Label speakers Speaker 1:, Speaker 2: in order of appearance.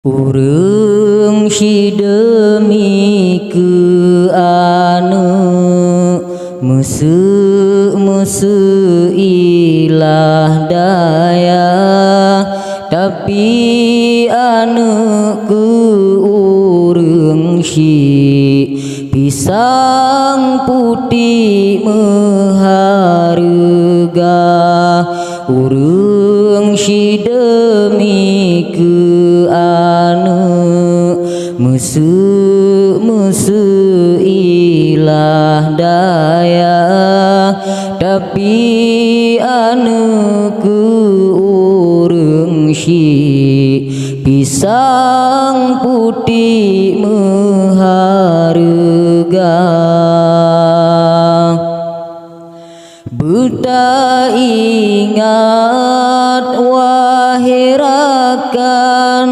Speaker 1: Urang si demi ke anu musuh ilah daya, tapi anu ku urang si pisang putih maharga. Urang si demi ke musuh ilah daya, tapi anu ku urang si pisang putih maharga. Buta ingat wahai rakan